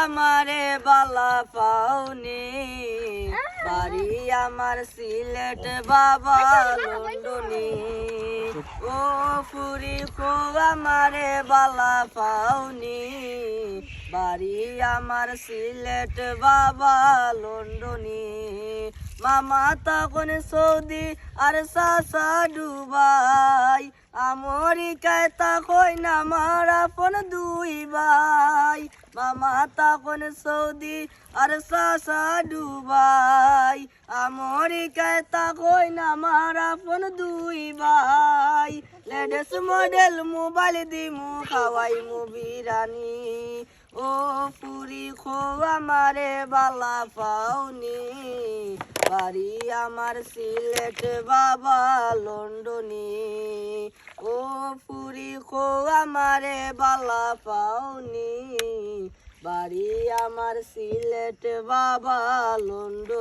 আমারে বালা পাওনি বাড়ি আমার সিলেট বাবা লন্ডনি ও ফুরি খো আমারে বালা পাওনি বাড়ি আমার সিলেট বাবা লন্ডনি মামা তখন সৌদি আর সাসা ডুবাই আমেরিকায় তখন আমার আপন দুই ভাই মামা তখন সৌদি আর সাসা ডুবাই আমেরিকায় তখন আমার আপন দুই ভাই লেটেস্ট মডেল মোবাইল দিমু খাওয়াই মু বিরানি ও পুরি খো আমারে বালা পাওনি বাড়ি আমার সিলেট বাবা লন্ডনি ও পুরি খো আমারে বালা পাওনি বাড়ি আমার সিলেট বাবা লন্ডন।